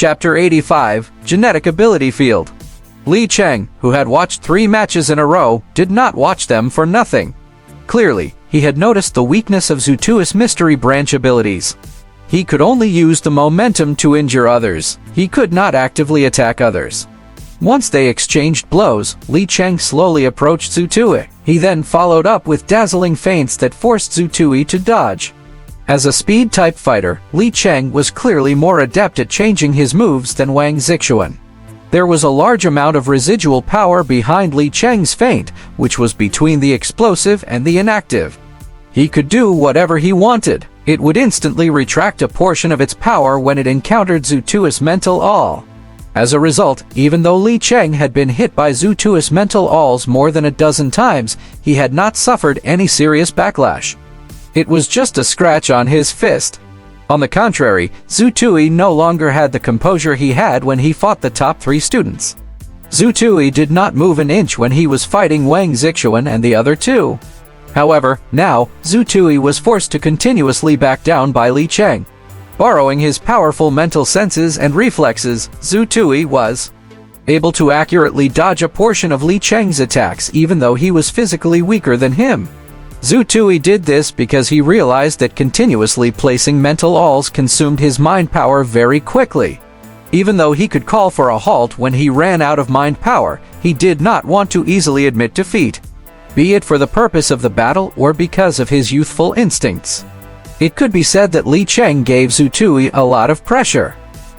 Chapter 85, Genetic Ability Field. Li Cheng, who had watched 3 matches in a row, did not watch them for nothing. Clearly, he had noticed the weakness of Zutu's mystery branch abilities. He could only use the momentum to injure others. He could not actively attack others. Once they exchanged blows, Li Cheng slowly approached Zutui. He then followed up with dazzling feints that forced Zutui to dodge. As a speed-type fighter, Li Cheng was clearly more adept at changing his moves than Wang Zixuan. There was a large amount of residual power behind Li Cheng's feint, which was between the explosive and the inactive. He could do whatever he wanted. It would instantly retract a portion of its power when it encountered Zutu's mental awl. As a result, even though Li Cheng had been hit by Zutu's mental awls more than a dozen times, he had not suffered any serious backlash. It was just a scratch on his fist. On the contrary, Zutui no longer had the composure he had when he fought the top 3 students. Zutui did not move an inch when he was fighting Wang Zixuan and the other 2. However, now, Zutui was forced to continuously back down by Li Cheng. Borrowing his powerful mental senses and reflexes, Zutui was able to accurately dodge a portion of Li Cheng's attacks even though he was physically weaker than him. Zutui did this because he realized that continuously placing mental awls consumed his mind power very quickly. Even though he could call for a halt when he ran out of mind power, he did not want to easily admit defeat, be it for the purpose of the battle or because of his youthful instincts. It could be said that Li Cheng gave Zutui a lot of pressure.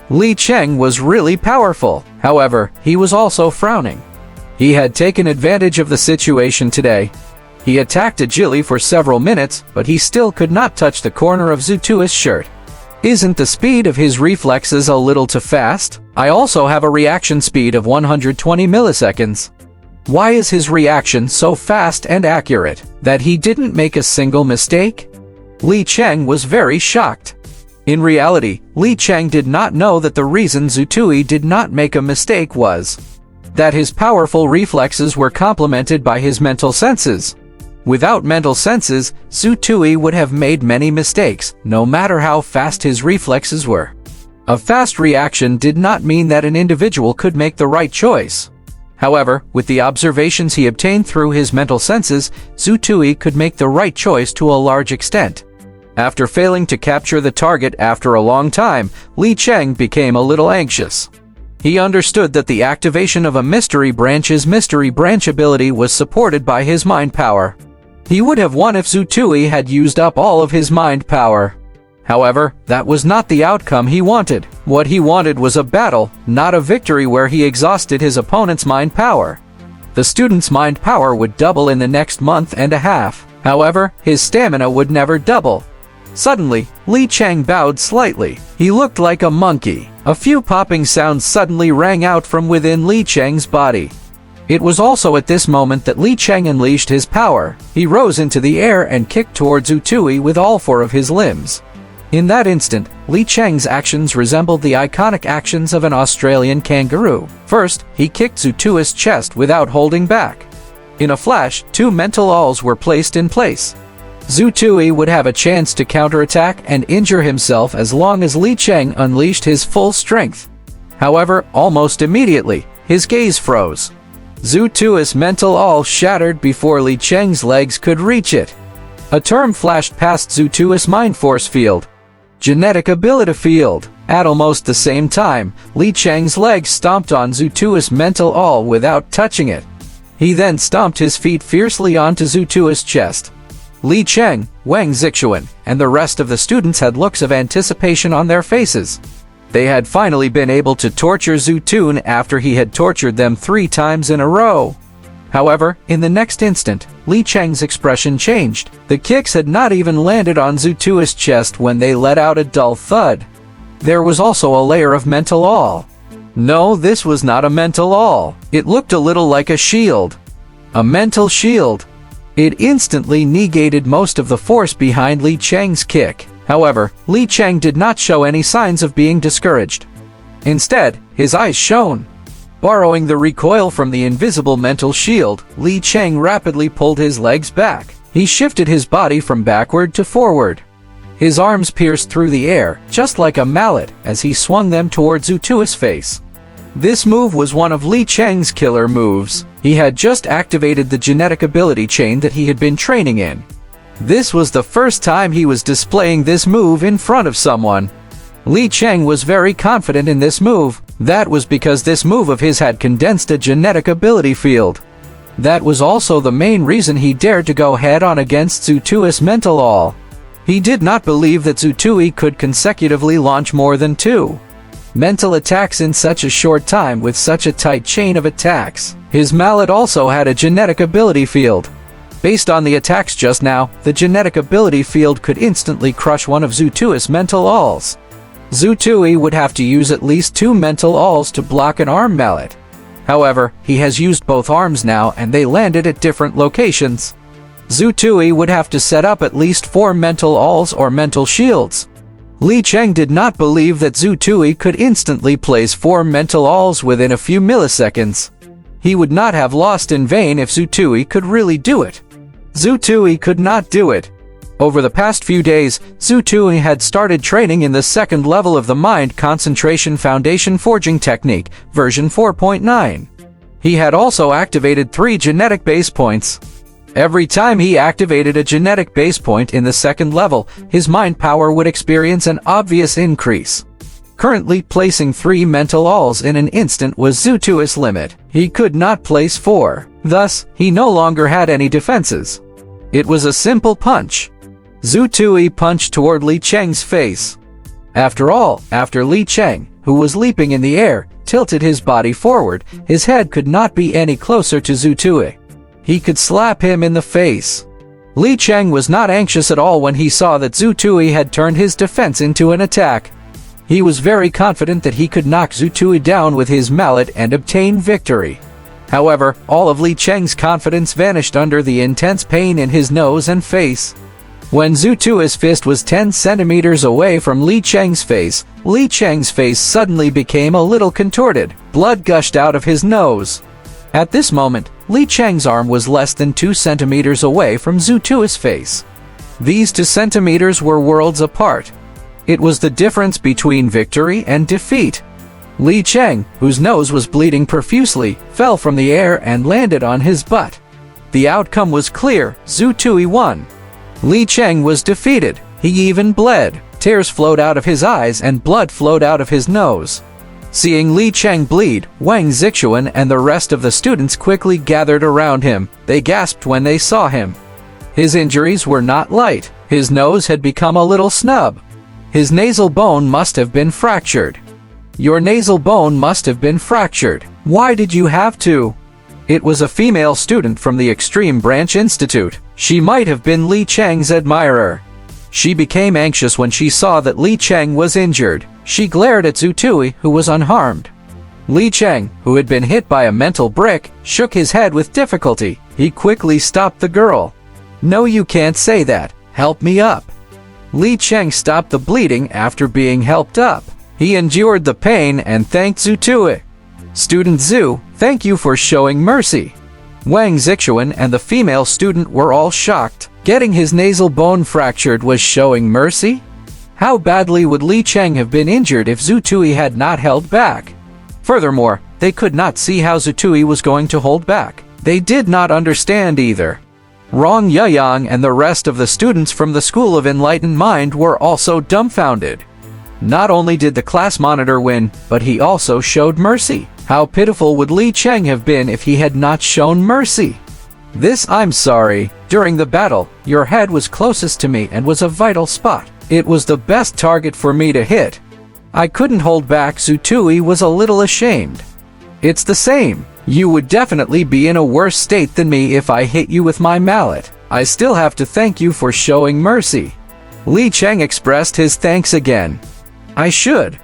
Li Cheng was really powerful, however, he was also frowning. He had taken advantage of the situation today. He attacked agilely for several minutes, but he still could not touch the corner of Zutu's shirt. Isn't the speed of his reflexes a little too fast? I also have a reaction speed of 120 milliseconds. Why is his reaction so fast and accurate that he didn't make a single mistake? Li Cheng was very shocked. In reality, Li Cheng did not know that the reason Zutui did not make a mistake was that his powerful reflexes were complemented by his mental senses. Without mental senses, Zutui would have made many mistakes, no matter how fast his reflexes were. A fast reaction did not mean that an individual could make the right choice. However, with the observations he obtained through his mental senses, Zutui could make the right choice to a large extent. After failing to capture the target after a long time, Li Cheng became a little anxious. He understood that the activation of a mystery branch's mystery branch ability was supported by his mind power. He would have won if Zutui had used up all of his mind power. However, that was not the outcome he wanted. What he wanted was a battle, not a victory where he exhausted his opponent's mind power. The student's mind power would double in the next month and a half. However, his stamina would never double. Suddenly, Li Cheng bowed slightly. He looked like a monkey. A few popping sounds suddenly rang out from within Li Cheng's body. It was also at this moment that Li Cheng unleashed his power. He rose into the air and kicked towards Zutui with all 4 of his limbs. In that instant, Li Cheng's actions resembled the iconic actions of an Australian kangaroo. First, he kicked Zutu's chest without holding back. In a flash, 2 mental awls were placed in place. Zutui would have a chance to counterattack and injure himself as long as Li Cheng unleashed his full strength. However, almost immediately, his gaze froze. Zutu's mental awl shattered before Li Cheng's legs could reach it. A term flashed past Zutu's mind force field. Genetic ability field. At almost the same time, Li Cheng's legs stomped on Zutu's mental awl without touching it. He then stomped his feet fiercely onto Zutu's chest. Li Cheng, Wang Zixuan, and the rest of the students had looks of anticipation on their faces. They had finally been able to torture Zutun after he had tortured them 3 times in a row. However, in the next instant, Li Cheng's expression changed. The kicks had not even landed on Zutu's chest when they let out a dull thud. There was also a layer of mental awl. No, this was not a mental awl. It looked a little like a shield. A mental shield. It instantly negated most of the force behind Li Cheng's kick. However, Li Cheng did not show any signs of being discouraged. Instead, his eyes shone. Borrowing the recoil from the invisible mental shield, Li Cheng rapidly pulled his legs back. He shifted his body from backward to forward. His arms pierced through the air, just like a mallet, as he swung them toward Zutui's face. This move was one of Li Cheng's killer moves. He had just activated the genetic ability chain that he had been training in. This was the first time he was displaying this move in front of someone. Li Cheng was very confident in this move. That was because this move of his had condensed a genetic ability field. That was also the main reason he dared to go head-on against Zutui's mental all. He did not believe that Zutui could consecutively launch more than 2 mental attacks in such a short time with such a tight chain of attacks. His mallet also had a genetic ability field. Based on the attacks just now, the genetic ability field could instantly crush one of Zutui's mental alls. Zutui would have to use at least 2 mental alls to block an arm mallet. However, he has used both arms now and they landed at different locations. Zutui would have to set up at least 4 mental alls or mental shields. Li Cheng did not believe that Zutui could instantly place 4 mental alls within a few milliseconds. He would not have lost in vain if Zutui could really do it. Zutui could not do it. Over the past few days, Zutui had started training in the 2nd level of the Mind Concentration Foundation Forging Technique, version 4.9. He had also activated 3 genetic base points. Every time he activated a genetic base point in the 2nd level, his mind power would experience an obvious increase. Currently, placing 3 mental alls in an instant was Zutui's limit. He could not place 4. Thus, he no longer had any defenses. It was a simple punch. Zutui punched toward Li Cheng's face. After all, after Li Cheng, who was leaping in the air, tilted his body forward, his head could not be any closer to Zutui. He could slap him in the face. Li Cheng was not anxious at all when he saw that Zutui had turned his defense into an attack. He was very confident that he could knock Zutui down with his mallet and obtain victory. However, all of Li Cheng's confidence vanished under the intense pain in his nose and face. When Zutui's fist was 10 centimeters away from Li Cheng's face suddenly became a little contorted. Blood gushed out of his nose. At this moment, Li Cheng's arm was less than 2 centimeters away from Zutui's face. These 2 centimeters were worlds apart. It was the difference between victory and defeat. Li Cheng, whose nose was bleeding profusely, fell from the air and landed on his butt. The outcome was clear: Zutui won. Li Cheng was defeated. He even bled. Tears flowed out of his eyes and blood flowed out of his nose. Seeing Li Cheng bleed, Wang Zixuan and the rest of the students quickly gathered around him. They gasped when they saw him. His injuries were not light. His nose had become a little snub. His nasal bone must have been fractured. Your nasal bone must have been fractured. Why did you have to? It was a female student from the Extreme Branch Institute. She might have been Li Cheng's admirer. She became anxious when she saw that Li Cheng was injured. She glared at Zutui, who was unharmed. Li Cheng, who had been hit by a mental brick, shook his head with difficulty. He quickly stopped the girl. "No, you can't say that. Help me up." Li Cheng stopped the bleeding after being helped up. He endured the pain and thanked Zutui. "Student Zhu, thank you for showing mercy." Wang Zixuan and the female student were all shocked. Getting his nasal bone fractured was showing mercy? How badly would Li Cheng have been injured if Zutui had not held back? Furthermore, they could not see how Zutui was going to hold back. They did not understand either. Rong Yuyang and the rest of the students from the School of Enlightened Mind were also dumbfounded. Not only did the class monitor win, but he also showed mercy. How pitiful would Li Cheng have been if he had not shown mercy? "I'm sorry. During the battle, your head was closest to me and was a vital spot. It was the best target for me to hit. I couldn't hold back." Zutui was a little ashamed. "It's the same. You would definitely be in a worse state than me if I hit you with my mallet. I still have to thank you for showing mercy." Li Cheng expressed his thanks again. I should.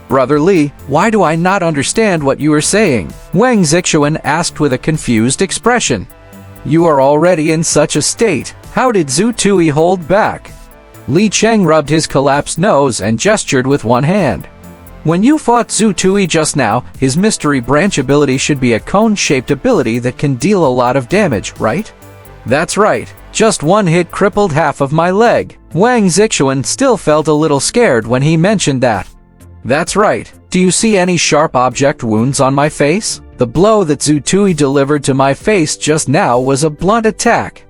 "Brother Li, why do I not understand what you are saying?" Wang Zixuan asked with a confused expression. "You are already in such a state. How did Zutui hold back?" Li Cheng rubbed his collapsed nose and gestured with one hand. "When you fought Zutui just now, his mystery branch ability should be a cone-shaped ability that can deal a lot of damage, right?" "That's right. Just one hit crippled half of my leg." Wang Zixuan still felt a little scared when he mentioned that. That's right. Do you see any sharp object wounds on my face? The blow that Zhu Tui delivered to my face just now was a blunt attack.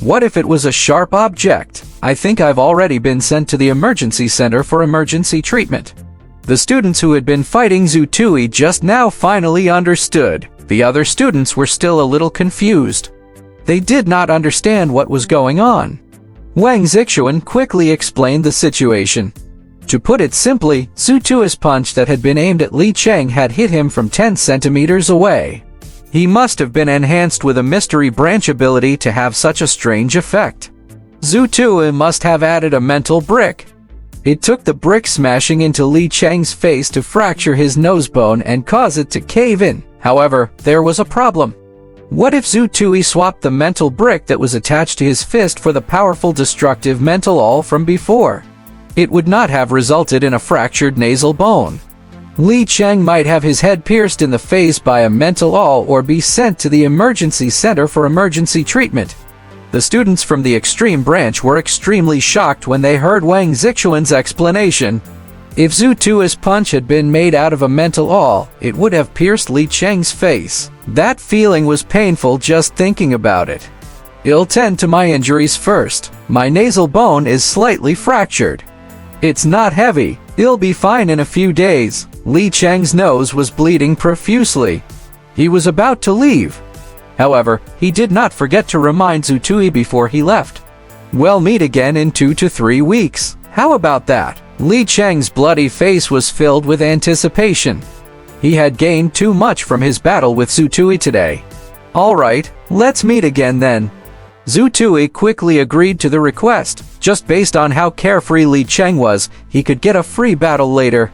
What if it was a sharp object? I think I've already been sent to the emergency center for emergency treatment. The students who had been fighting Zhu Tui just now finally understood. The other students were still a little confused. They did not understand what was going on. Wang Zixuan quickly explained the situation. To put it simply, Zhu Tui's punch that had been aimed at Li Cheng had hit him from 10 centimeters away. He must have been enhanced with a mystery branch ability to have such a strange effect. Zhu Tui must have added a mental brick. It took the brick smashing into Li Cheng's face to fracture his nose bone and cause it to cave in. However, there was a problem. What if Zhu Tui swapped the mental brick that was attached to his fist for the powerful destructive mental awl from before? It would not have resulted in a fractured nasal bone. Li Cheng might have his head pierced in the face by a mental awl or be sent to the emergency center for emergency treatment. The students from the extreme branch were extremely shocked when they heard Wang Zixuan's explanation. If Zhu Tui's punch had been made out of a mental awl, it would have pierced Li Cheng's face. That feeling was painful just thinking about it. I'll tend to my injuries first. My nasal bone is slightly fractured. It's not heavy. It'll be fine in a few days. Li Cheng's nose was bleeding profusely. He was about to leave. However, he did not forget to remind Zhu Tui before he left. We'll meet again in 2 to 3 weeks. How about that? Li Cheng's bloody face was filled with anticipation. He had gained too much from his battle with Zhu Tui today. Alright, let's meet again then. Zhu Tui quickly agreed to the request. Just based on how carefree Li Cheng was, he could get a free battle later.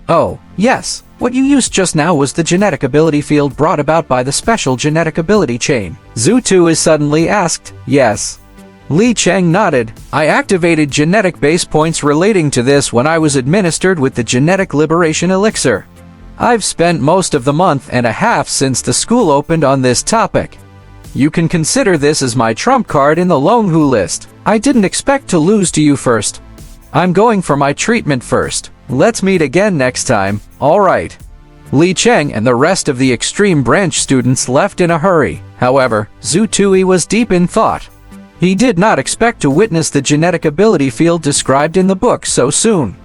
Oh, yes, what you used just now was the genetic ability field brought about by the special genetic ability chain. Zhu Tui suddenly asked. Yes. Li Cheng nodded. I activated genetic base points relating to this when I was administered with the genetic liberation elixir. I've spent most of the month and a half since the school opened on this topic. You can consider this as my trump card in the Longhu list. I didn't expect to lose to you first. I'm going for my treatment first. Let's meet again next time, alright. Li Cheng and the rest of the extreme branch students left in a hurry. However, Zhu Tui was deep in thought. He did not expect to witness the genetic ability field described in the book so soon.